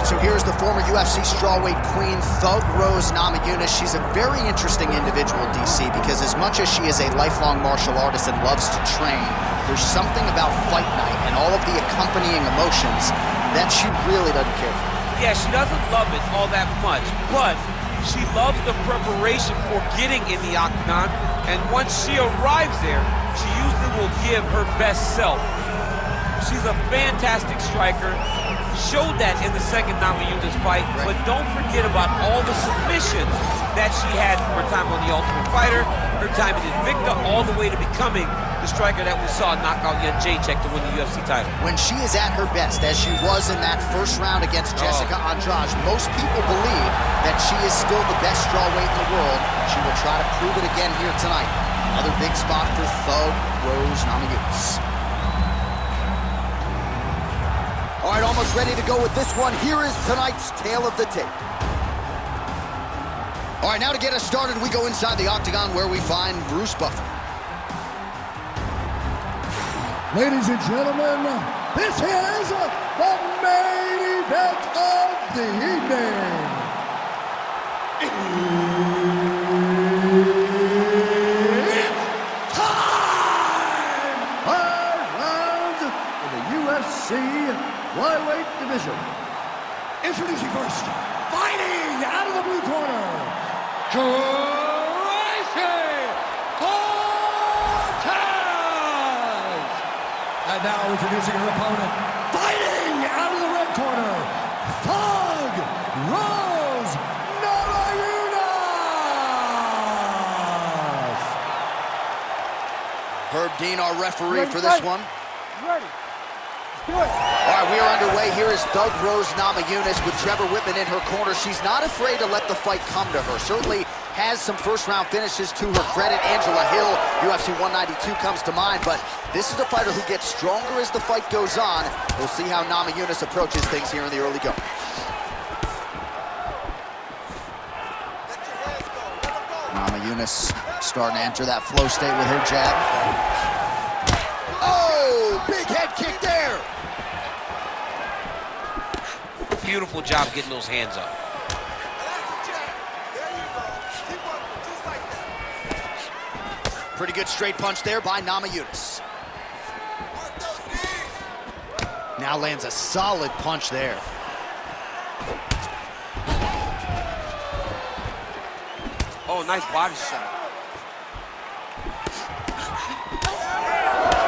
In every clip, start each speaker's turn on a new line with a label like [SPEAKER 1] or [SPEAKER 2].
[SPEAKER 1] right, so here's the former UFC strawweight queen, Thug Rose Namajunas. She's a very interesting individual, DC, because as much as she is a lifelong martial artist and loves to train, there's something about fight night and all of the accompanying emotions that she really doesn't care for.
[SPEAKER 2] Yeah, she doesn't love it all that much, but she loves the preparation for getting in the octagon, and once she arrives there, she usually will give her best self. She's a fantastic striker. Showed that in the second Namajunas fight, but don't forget about all the submissions that she had from her time on The Ultimate Fighter, her time in Invicta, all the way to becoming the striker that we saw knock out Jacek to win the UFC title.
[SPEAKER 1] When she is at her best, as she was in that first round against Jessica Andrade, most people believe that she is still the best strawweight in the world. She will try to prove it again here tonight. Another big spot for Thug Rose Namajunas. All right, almost ready to go with this one. Here is tonight's tale of the tape. All right, now to get us started, we go inside the octagon where we find Bruce Buffer.
[SPEAKER 3] Ladies and gentlemen, this is the main event of the evening. It's time! 5 rounds in the UFC Flyweight division. Introducing first, fighting out of the blue corner, Tracy Cortez! And now introducing her opponent, fighting out of the red corner, Thug Rose Namajunas!
[SPEAKER 1] Herb Dean, our referee for this one.
[SPEAKER 4] Ready. Do it.
[SPEAKER 1] All right, we are underway. Here is Thug Rose Namajunas with Trevor Whitman in her corner. She's not afraid to let the fight come to her. Certainly has some first-round finishes to her credit. Angela Hill, UFC 192 comes to mind, but this is a fighter who gets stronger as the fight goes on. We'll see how Namajunas approaches things here in the early going. Namajunas starting to enter that flow state with her jab. Oh, big head kick there.
[SPEAKER 2] Beautiful job getting those hands up.
[SPEAKER 1] Pretty good straight punch there by Namajunas. Now lands a solid punch there.
[SPEAKER 2] Oh, nice body shot.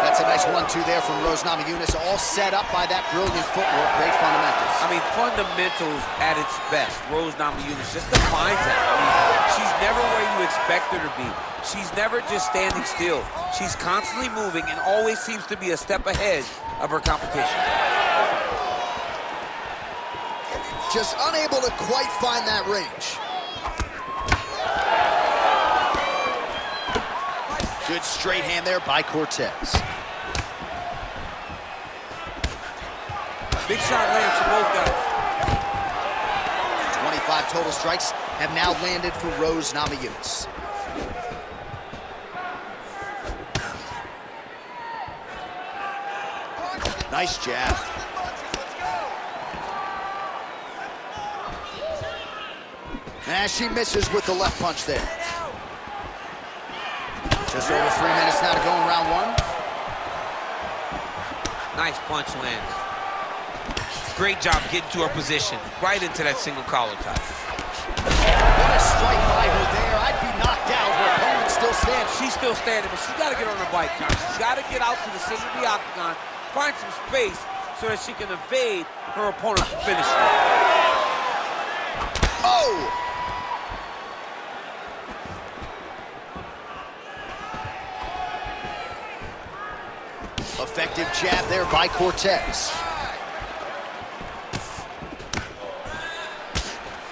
[SPEAKER 1] That's a nice 1-2 there from Rose Namajunas, all set up by that brilliant footwork, great fundamentals.
[SPEAKER 2] I mean, fundamentals at its best. Rose Namajunas just defines that. I mean, she's never where you expect her to be. She's never just standing still. She's constantly moving and always seems to be a step ahead of her competition.
[SPEAKER 1] Just unable to quite find that range. Good straight hand there by Cortez.
[SPEAKER 2] Big shot lands for both guys.
[SPEAKER 1] 25 total strikes have now landed for Rose Namajunas. Nice jab. And she misses with the left punch there. Just over 3 minutes now to go in round one.
[SPEAKER 2] Nice punch lands. Great job getting to her position, right into that single collar tie.
[SPEAKER 1] What a strike by her there. I'd be knocked out. Her opponent still standing.
[SPEAKER 2] She's still standing, but she's got to get on her bike, John. She's got to get out to the center of the octagon, find some space so that she can evade her opponent's finisher.
[SPEAKER 1] Oh! Effective jab there by Cortez.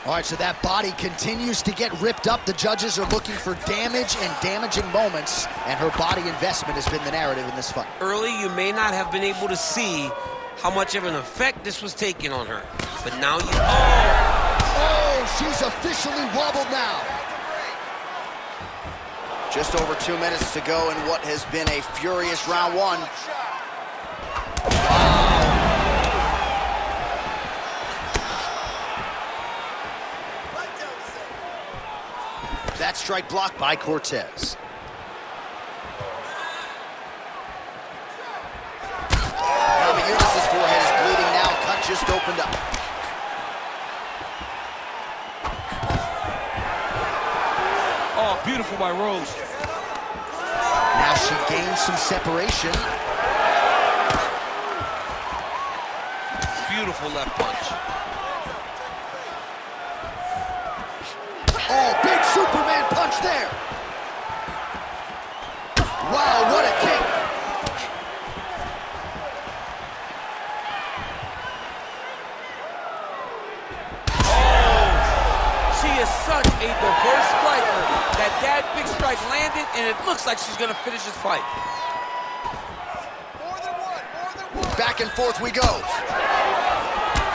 [SPEAKER 1] All right, so that body continues to get ripped up. The judges are looking for damage and damaging moments, and her body investment has been the narrative in this fight.
[SPEAKER 2] Early, you may not have been able to see how much of an effect this was taking on her, but now you...
[SPEAKER 1] Oh, she's officially wobbled now. Just over 2 minutes to go in what has been a furious round one. strike blocked by Cortez. Namajunas' forehead is bleeding now. Cut just opened up.
[SPEAKER 2] Oh, beautiful by Rose.
[SPEAKER 1] Now she gains some separation.
[SPEAKER 2] Beautiful left punch.
[SPEAKER 1] Oh, big Superman punch there. Wow, what a kick.
[SPEAKER 2] Oh, she is such a diverse striker that big strike landed, and it looks like she's gonna finish this fight.
[SPEAKER 1] Back and forth we go.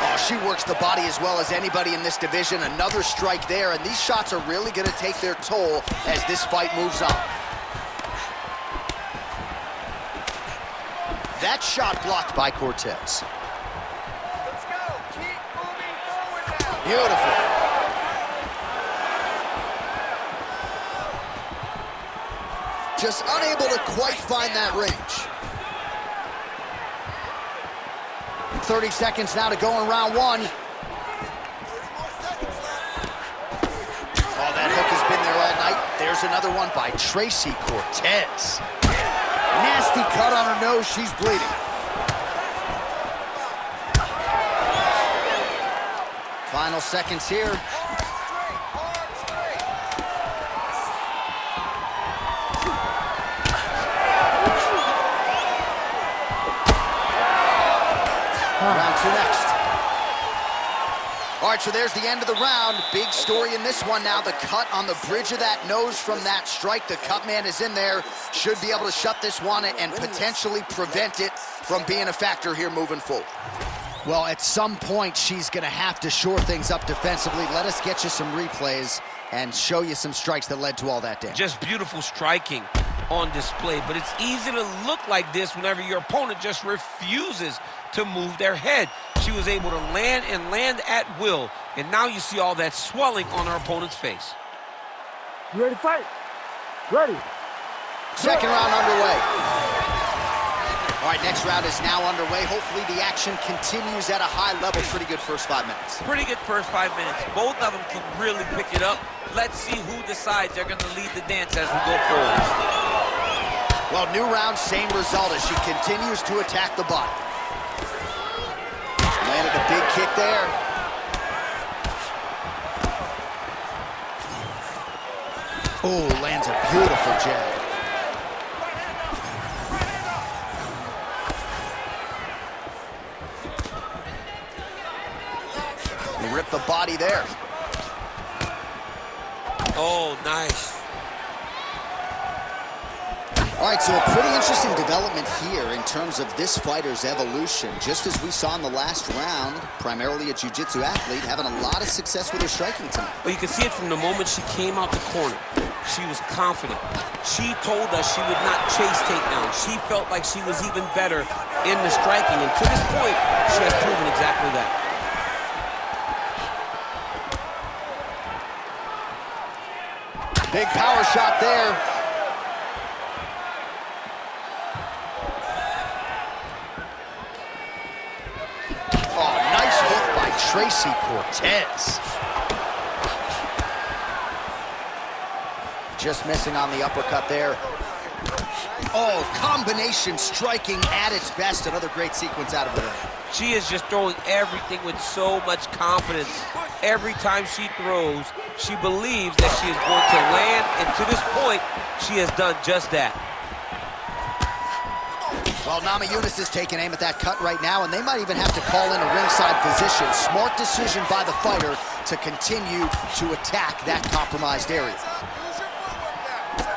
[SPEAKER 1] Oh, she works the body as well as anybody in this division. Another strike there, and these shots are really going to take their toll as this fight moves on. That shot blocked by Cortez.
[SPEAKER 5] Let's go. Keep moving forward now.
[SPEAKER 1] Beautiful. Just unable to quite find that range. 30 seconds now to go in round one. Oh, that hook has been there all night. There's another one by Tracy Cortez. Nasty cut on her nose. She's bleeding. Final seconds here. Round two next. All right, so there's the end of the round. Big story in this one now. The cut on the bridge of that nose from that strike. The cut man is in there. Should be able to shut this one and potentially prevent it from being a factor here moving forward. Well, at some point, she's going to have to shore things up defensively. Let us get you some replays and show you some strikes that led to all that damage.
[SPEAKER 2] Just beautiful striking on display, but it's easy to look like this whenever your opponent just refuses to move their head. She was able to land and land at will, and now you see all that swelling on her opponent's face.
[SPEAKER 4] You ready to fight? Ready.
[SPEAKER 1] Second round underway. All right, next round is now underway. Hopefully the action continues at a high level. Pretty good first 5 minutes.
[SPEAKER 2] Pretty good first 5 minutes. Both of them can really pick it up. Let's see who decides they're going to lead the dance as we go forward.
[SPEAKER 1] Well, new round, same result as she continues to attack the body. Landed a big kick there. Oh, lands a beautiful jab. He ripped the body there.
[SPEAKER 2] Oh, nice.
[SPEAKER 1] All right, so a pretty interesting development here in terms of this fighter's evolution. Just as we saw in the last round, primarily a jiu-jitsu athlete, having a lot of success with her striking tonight.
[SPEAKER 2] Well, you can see it from the moment she came out the corner. She was confident. She told us she would not chase takedowns. She felt like she was even better in the striking, and to this point, she has proven exactly that.
[SPEAKER 1] Big power shot there. Tracy Cortez. Just missing on the uppercut there. Oh, combination striking at its best. Another great sequence out of the ring.
[SPEAKER 2] She is just throwing everything with so much confidence. Every time she throws, she believes that she is going to land, and to this point, she has done just that.
[SPEAKER 1] Well, Namajunas is taking aim at that cut right now, and they might even have to call in a ringside position. Smart decision by the fighter to continue to attack that compromised area.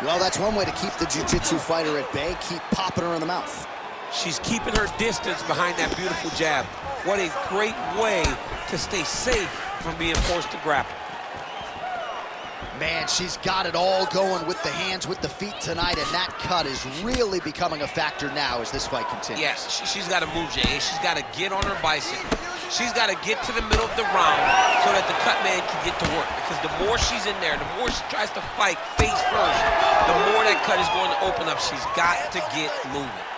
[SPEAKER 1] Well, that's one way to keep the jiu-jitsu fighter at bay. Keep popping her in the mouth.
[SPEAKER 2] She's keeping her distance behind that beautiful jab. What a great way to stay safe from being forced to grapple.
[SPEAKER 1] Man, she's got it all going with the hands, with the feet tonight, and that cut is really becoming a factor now as this fight continues.
[SPEAKER 2] Yes, she's got to move, Jay. She's got to get on her bicycle. She's got to get to the middle of the round so that the cut man can get to work. Because the more she's in there, the more she tries to fight face first, the more that cut is going to open up. She's got to get moving.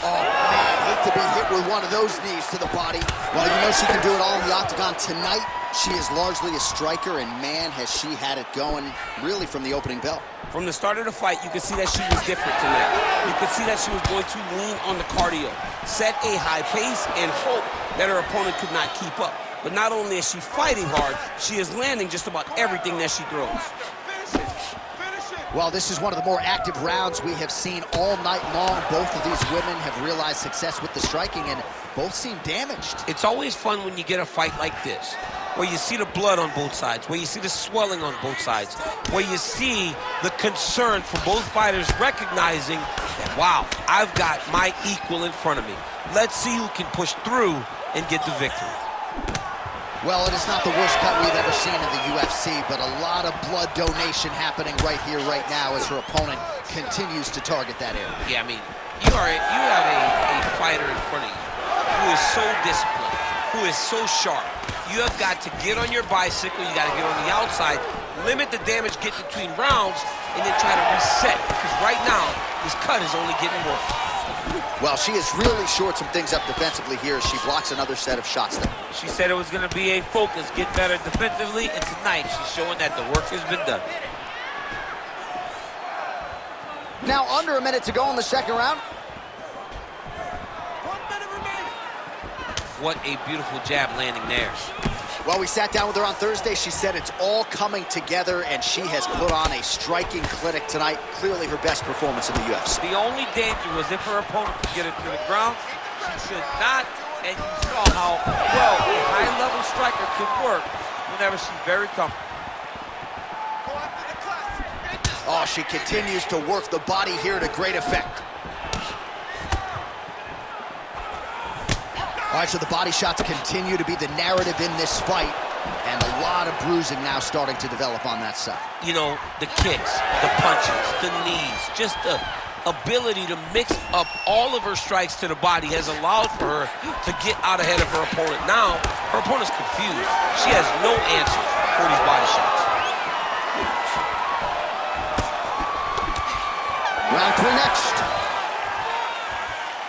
[SPEAKER 1] Oh, man, hate to be hit with one of those knees to the body. Well, you know she can do it all in the octagon tonight. She is largely a striker, and man, has she had it going really from the opening bell.
[SPEAKER 2] From the start of the fight, you could see that she was different tonight. You could see that she was going to lean on the cardio, set a high pace, and hope that her opponent could not keep up. But not only is she fighting hard, she is landing just about everything that she throws.
[SPEAKER 1] Well, this is one of the more active rounds we have seen all night long. Both of these women have realized success with the striking, and both seem damaged.
[SPEAKER 2] It's always fun when you get a fight like this, where you see the blood on both sides, where you see the swelling on both sides, where you see the concern for both fighters recognizing that, wow, I've got my equal in front of me. Let's see who can push through and get the victory.
[SPEAKER 1] Well, it is not the worst cut we've ever seen in the UFC, but a lot of blood donation happening right here, right now, as her opponent continues to target that area.
[SPEAKER 2] Yeah, I mean, you have a fighter in front of you who is so disciplined, who is so sharp. You have got to get on your bicycle, you got to get on the outside, limit the damage, get between rounds, and then try to reset. Because right now, this cut is only getting worse.
[SPEAKER 1] Well, she has really shored some things up defensively here as she blocks another set of shots there.
[SPEAKER 2] She said it was going to be a focus, get better defensively, and tonight she's showing that the work has been done.
[SPEAKER 1] Now, under a minute to go in the second round.
[SPEAKER 5] 1 minute remaining.
[SPEAKER 2] What a beautiful jab landing there.
[SPEAKER 1] Well, we sat down with her on Thursday. She said it's all coming together, and she has put on a striking clinic tonight. Clearly her best performance in the UFC.
[SPEAKER 2] The only danger was if her opponent could get her to the ground. She should not, and you saw how well a high-level striker can work whenever she's very comfortable.
[SPEAKER 5] Go after the cut.
[SPEAKER 1] Oh, she continues to work the body here to great effect. All right, so the body shots continue to be the narrative in this fight, and a lot of bruising now starting to develop on that side.
[SPEAKER 2] You know, the kicks, the punches, the knees, just the ability to mix up all of her strikes to the body has allowed for her to get out ahead of her opponent. Now, her opponent's confused. She has no answer for these body shots.
[SPEAKER 1] Round 3 next.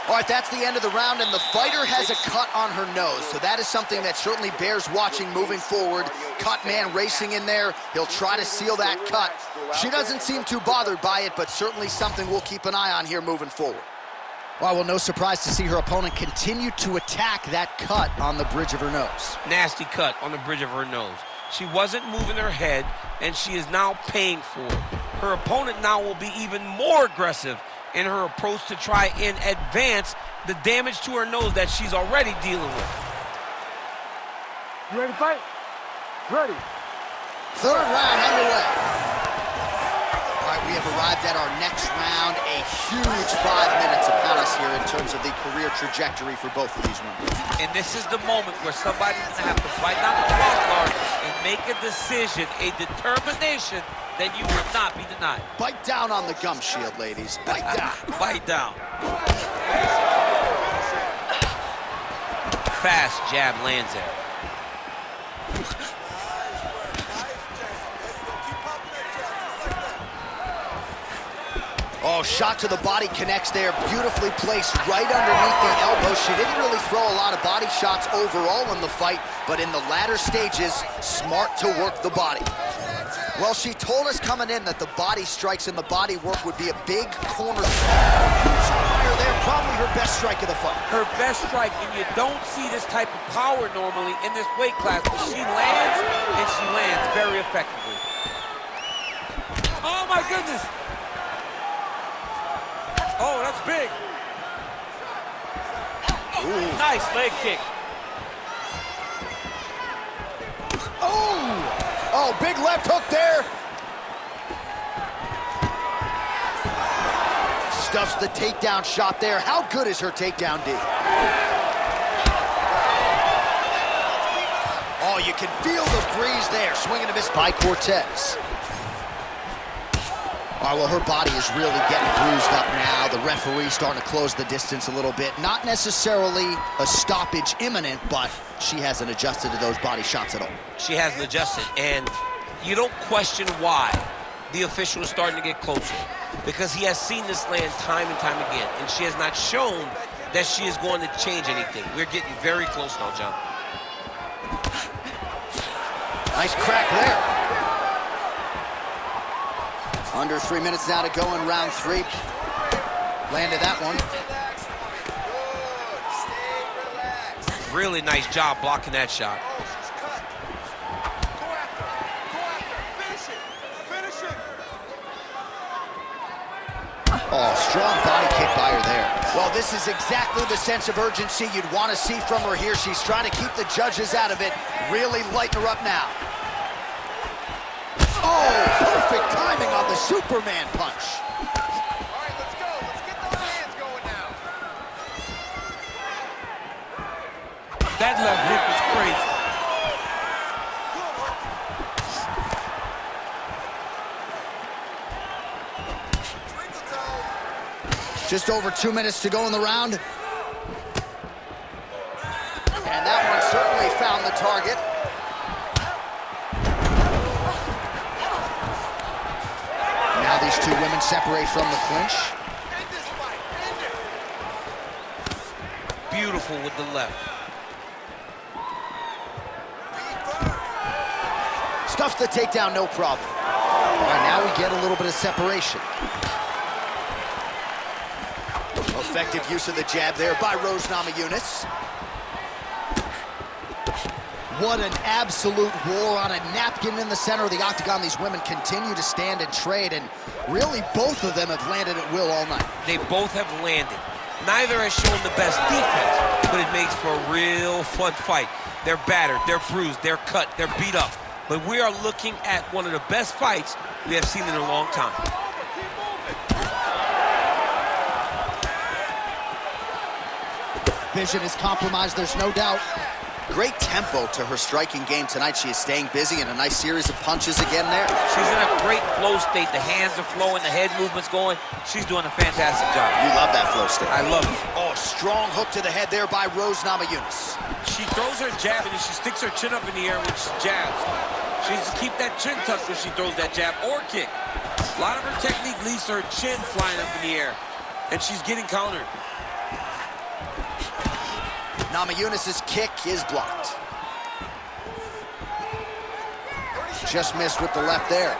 [SPEAKER 1] All right, that's the end of the round, and the fighter has a cut on her nose, so that is something that certainly bears watching moving forward. Cut man racing in there. He'll try to seal that cut. She doesn't seem too bothered by it, but certainly something we'll keep an eye on here moving forward. Well, no surprise to see her opponent continue to attack that cut on the bridge of her nose.
[SPEAKER 2] Nasty cut on the bridge of her nose. She wasn't moving her head, and she is now paying for it. Her opponent now will be even more aggressive in her approach to try and advance the damage to her nose that she's already dealing with.
[SPEAKER 4] You ready to fight? Ready.
[SPEAKER 1] Third round underway. All right, we have arrived at our next round. A huge 5 minutes upon us here in terms of the career trajectory for both of these women.
[SPEAKER 2] And this is the moment where somebody's going to have to fight down the cross guard and make a decision, a determination that you will not be denied.
[SPEAKER 1] Bite down on the gum shield, ladies. Bite down.
[SPEAKER 2] Bite down. Fast jab lands there.
[SPEAKER 1] Oh, shot to the body connects there. Beautifully placed right underneath the elbow. She didn't really throw a lot of body shots overall in the fight, but in the latter stages, smart to work the body. Well, she told us coming in that the body strikes and the body work would be a big corner. Huge fire there, probably her best strike of the fight.
[SPEAKER 2] Her best strike, and you don't see this type of power normally in this weight class, but she lands, and she lands very effectively. Oh, my goodness. Oh, that's big. Oh, nice leg kick.
[SPEAKER 1] Oh, big left hook there. Stuffs the takedown shot there. How good is her takedown, D? Oh, you can feel the breeze there. Swing and a miss by Cortez. All right, well, her body is really getting bruised up now. The referee's starting to close the distance a little bit. Not necessarily a stoppage imminent, but she hasn't adjusted to those body shots at all.
[SPEAKER 2] She hasn't adjusted, and you don't question why the official is starting to get closer, because he has seen this land time and time again, and she has not shown that she is going to change anything. We're getting very close now, John.
[SPEAKER 1] Nice crack there. Under 3 minutes now to go in round 3. Landed that one.
[SPEAKER 2] Really nice job blocking that shot.
[SPEAKER 1] Oh, strong body kick by her there. Well, this is exactly the sense of urgency you'd want to see from her here. She's trying to keep the judges out of it. Really lighten her up now. Oh, perfect timing on the Superman punch.
[SPEAKER 5] All right, let's go. Let's get those hands going now.
[SPEAKER 2] That left hook was crazy.
[SPEAKER 1] Just over 2 minutes to go in the round. And that one certainly found the target. Now these two women separate from the clinch.
[SPEAKER 5] End this fight. End it.
[SPEAKER 2] Beautiful with the left.
[SPEAKER 1] Stuffs the takedown, no problem. All right, now we get a little bit of separation. Effective use of the jab there by Rose Namajunas. What an absolute war on a napkin in the center of the octagon. These women continue to stand and trade, and really both of them have landed at will all night.
[SPEAKER 2] They both have landed. Neither has shown the best defense, but it makes for a real fun fight. They're battered, they're bruised, they're cut, they're beat up. But we are looking at one of the best fights we have seen in a long time.
[SPEAKER 1] Vision is compromised, there's no doubt. Great tempo to her striking game tonight. She is staying busy, and a nice series of punches again there.
[SPEAKER 2] She's in a great flow state. The hands are flowing, the head movement's going. She's doing a fantastic job.
[SPEAKER 1] You love that flow state.
[SPEAKER 2] I love it.
[SPEAKER 1] Oh, strong hook to the head there by Rose Namajunas.
[SPEAKER 2] She throws her jab, and she sticks her chin up in the air when she jabs. She needs to keep that chin tucked when she throws that jab or kick. A lot of her technique leads to her chin flying up in the air, and she's getting countered.
[SPEAKER 1] Namajunas' kick is blocked. Just missed with the left there.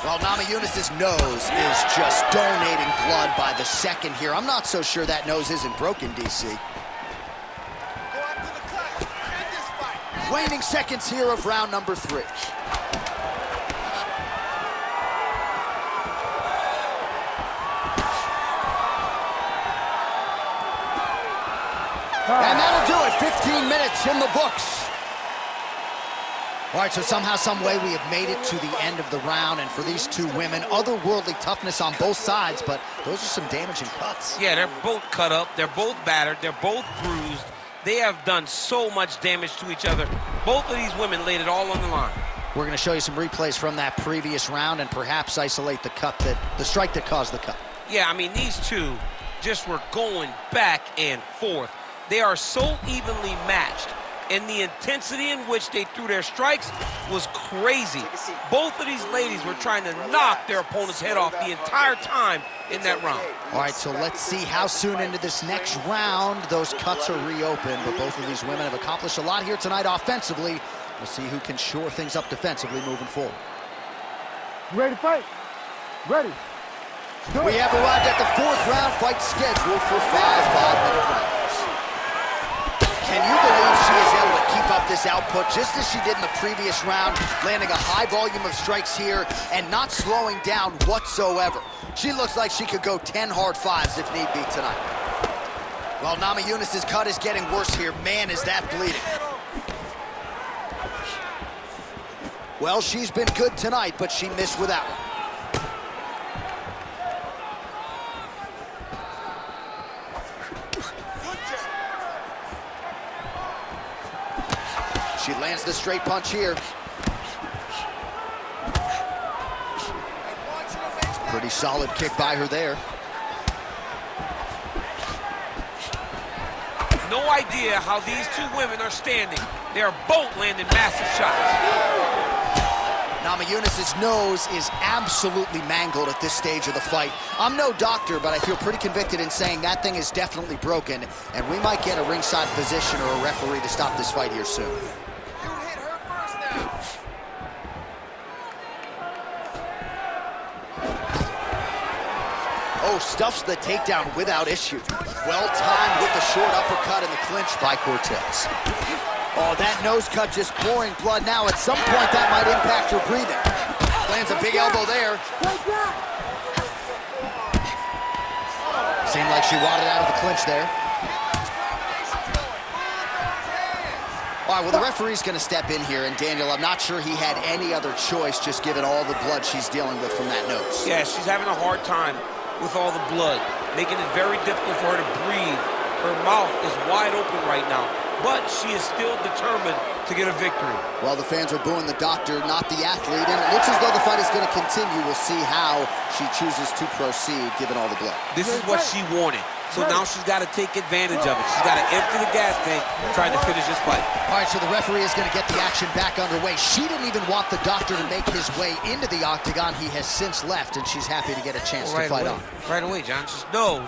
[SPEAKER 1] Well, Namajunas' nose is just donating blood by the second here. I'm not so sure that nose isn't broken, DC. Waning seconds here of round number 3. And that'll do it. 15 minutes in the books. All right, so somehow, some way, we have made it to the end of the round. And for these two women, otherworldly toughness on both sides, but those are some damaging cuts.
[SPEAKER 2] Yeah, they're both cut up. They're both battered. They're both bruised. They have done so much damage to each other. Both of these women laid it all on the line.
[SPEAKER 1] We're going to show you some replays from that previous round and perhaps isolate the strike that caused the cut.
[SPEAKER 2] Yeah, I mean, these two just were going back and forth. They are so evenly matched, and the intensity in which they threw their strikes was crazy. Both of these ladies were trying to knock their opponent's head off the entire time in that round.
[SPEAKER 1] All right, so let's see how soon into this next round those cuts are reopened. But both of these women have accomplished a lot here tonight offensively. We'll see who can shore things up defensively moving forward.
[SPEAKER 4] You ready to fight? Ready.
[SPEAKER 1] We have arrived at the 4th round, fight scheduled for 5 5-minute rounds. Can you believe she is able to keep up this output just as she did in the previous round, landing a high volume of strikes here and not slowing down whatsoever? She looks like she could go 10 hard 5s if need be tonight. Well, Namajunas' cut is getting worse here. Man, is that bleeding. Well, she's been good tonight, but she missed with that one. She lands the straight punch here. Pretty solid kick by her there.
[SPEAKER 2] No idea how these two women are standing. They are both landing massive shots.
[SPEAKER 1] Namajunas' nose is absolutely mangled at this stage of the fight. I'm no doctor, but I feel pretty convicted in saying that thing is definitely broken, and we might get a ringside physician or a referee to stop this fight here soon.
[SPEAKER 5] You hit her first now.
[SPEAKER 1] Oh, stuffs the takedown without issue. Well timed with the short uppercut and the clinch by Cortez. Oh, that nose cut just pouring blood now. At some point, that might impact her breathing. Lands a big elbow there. Seemed like she wadded out of the clinch there. All right, well, the referee's going to step in here, and Daniel, I'm not sure he had any other choice, just given all the blood she's dealing with from that nose.
[SPEAKER 2] Yeah, she's having a hard time with all the blood, making it very difficult for her to breathe. Her mouth is wide open right now, but she is still determined to get a victory.
[SPEAKER 1] Well, the fans are booing the doctor, not the athlete, and it looks as though the fight is going to continue. We'll see how she chooses to proceed, given all the blood.
[SPEAKER 2] This is what she wanted, so now she's got to take advantage of it. She's got to empty the gas tank, trying to finish this fight.
[SPEAKER 1] All right, so the referee is going to get the action back underway. She didn't even want the doctor to make his way into the octagon. He has since left, and she's happy to get a chance to fight on.
[SPEAKER 2] Right away, John. Just no,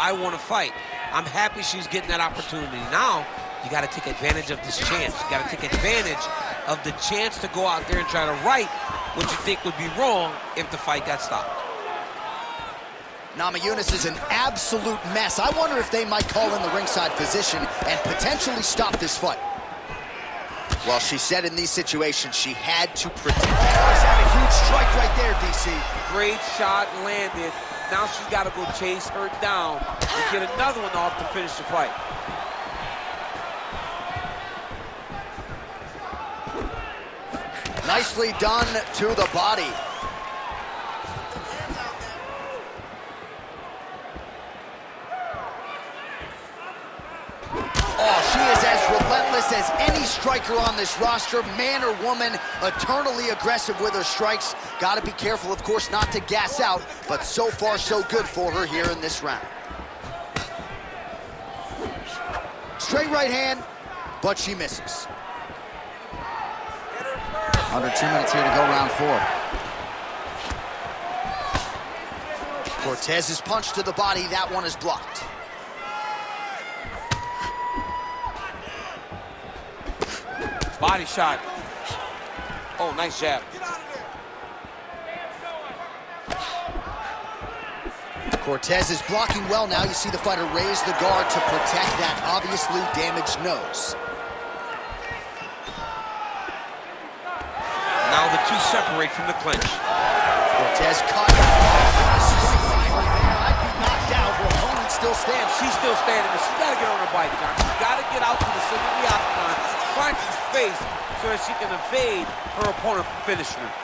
[SPEAKER 2] I want to fight. I'm happy she's getting that opportunity. Now, you got to take advantage of this chance. You got to take advantage of the chance to go out there and try to right what you think would be wrong if the fight got stopped.
[SPEAKER 1] Namajunas is an absolute mess. I wonder if they might call in the ringside physician and potentially stop this fight. Well, she said in these situations she had to protect. She's had a huge strike right there, DC.
[SPEAKER 2] Great shot landed. Now she's got to go chase her down and get another one off to finish the fight.
[SPEAKER 1] Nicely done to the body. Oh, she is as relentless as any striker on this roster, man or woman, eternally aggressive with her strikes. Got to be careful, of course, not to gas out, but so far so good for her here in this round. Straight right hand, but she misses. Under 2 minutes here to go, round 4. Cortez's punch to the body, that one is blocked.
[SPEAKER 2] Body shot. Oh, nice jab.
[SPEAKER 1] Cortez is blocking well now. You see the fighter raise the guard to protect that obviously damaged nose.
[SPEAKER 2] Now the two separate from the clinch.
[SPEAKER 1] Cortez cut. I'd be knocked out. Her opponent still stands.
[SPEAKER 2] She's still standing, but she's got to get on her bike, John. She's got to get out to the center of the octagon, find some space so that she can evade her opponent from finishing her.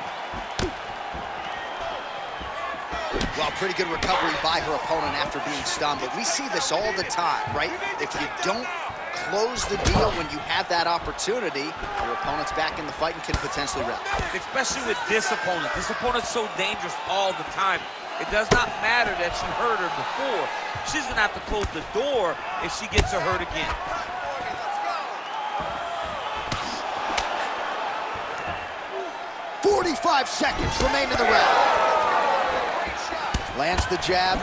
[SPEAKER 1] Well, pretty good recovery by her opponent after being stunned, but we see this all the time, right? If you don't close the deal when you have that opportunity, your opponent's back in the fight and can potentially wrap.
[SPEAKER 2] Especially with this opponent. This opponent's so dangerous all the time. It does not matter that she hurt her before. She's gonna have to close the door if she gets her hurt again.
[SPEAKER 1] 45 seconds remain in the round. Lands the jab.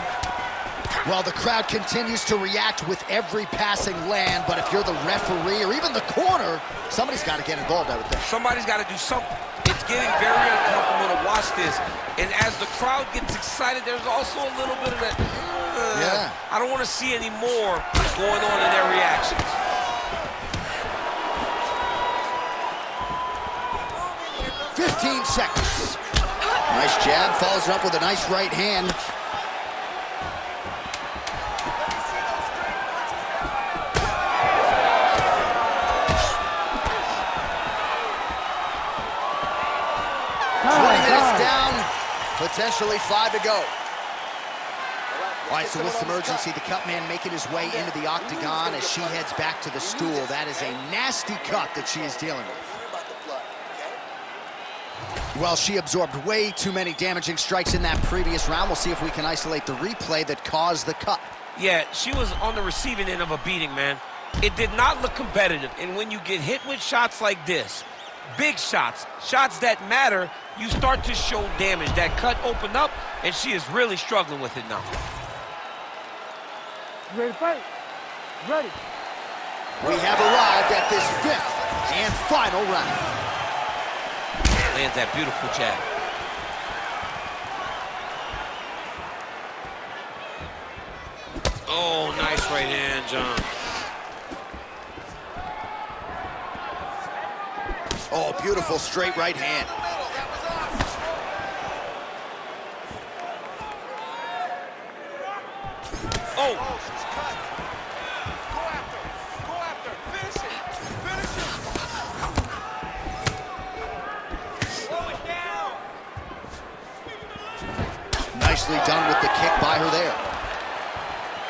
[SPEAKER 1] Well, the crowd continues to react with every passing land, but if you're the referee or even the corner, somebody's got to get involved, I would think.
[SPEAKER 2] Somebody's got to do something. It's getting very uncomfortable to watch this. And as the crowd gets excited, there's also a little bit of that, I don't want to see any more going on in their reactions.
[SPEAKER 1] "15 seconds. Nice jab, follows it up with a nice right hand. Minutes down, potentially 5 to go. All right, so with some urgency, the cut man making his way into the octagon as she heads back to the stool. That is a nasty cut that she is dealing with. Well, she absorbed way too many damaging strikes in that previous round. We'll see if we can isolate the replay that caused the cut.
[SPEAKER 2] Yeah, she was on the receiving end of a beating, man. It did not look competitive. And when you get hit with shots like this, big shots, shots that matter, you start to show damage. That cut opened up, and she is really struggling with it now.
[SPEAKER 4] You ready to fight? Ready.
[SPEAKER 1] We have arrived at this 5th and final round.
[SPEAKER 2] Lands that beautiful jab. Oh, nice right hand, John.
[SPEAKER 1] Oh, beautiful straight right hand.
[SPEAKER 2] Oh.
[SPEAKER 5] She's cut. Go after. Go after. Finish it. Finish it. Slow it down.
[SPEAKER 1] Nicely done with the kick by her there.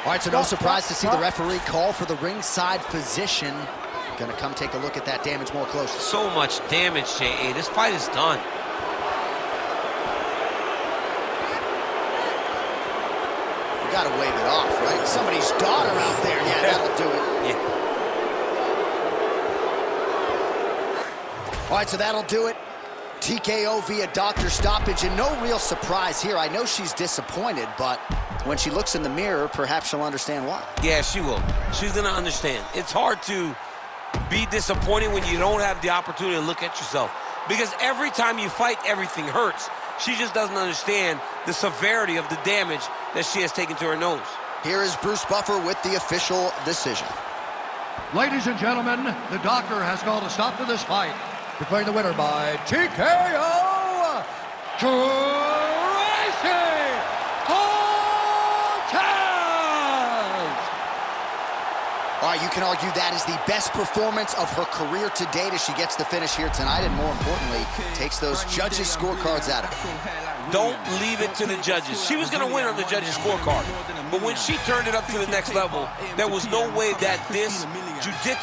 [SPEAKER 1] All right, so no surprise to see the referee call for the ringside physician. Gonna come take a look at that damage more closely.
[SPEAKER 2] So much damage, J.A. This fight is done.
[SPEAKER 1] You gotta wave it off, right? Somebody's daughter out there. Yeah, that'll do it.
[SPEAKER 2] Yeah.
[SPEAKER 1] All right, so that'll do it. TKO via doctor stoppage, and no real surprise here. I know she's disappointed, but when she looks in the mirror, perhaps she'll understand why.
[SPEAKER 2] Yeah, she will. She's gonna understand. It's hard to be disappointed when you don't have the opportunity to look at yourself. Because every time you fight, everything hurts. She just doesn't understand the severity of the damage that she has taken to her nose.
[SPEAKER 1] Here is Bruce Buffer with the official decision.
[SPEAKER 3] Ladies and gentlemen, the doctor has called a stop to this fight. Declaring the winner by TKO, Tracy Cortez!
[SPEAKER 1] All right, you can argue that is the best performance of her career to date as she gets the finish here tonight, and more importantly, takes those judges' scorecards out of her.
[SPEAKER 2] Don't leave it to the judges. She was going to win on the judges' scorecard. But when she turned it up to the next level, there was no way that this jiu-jitsu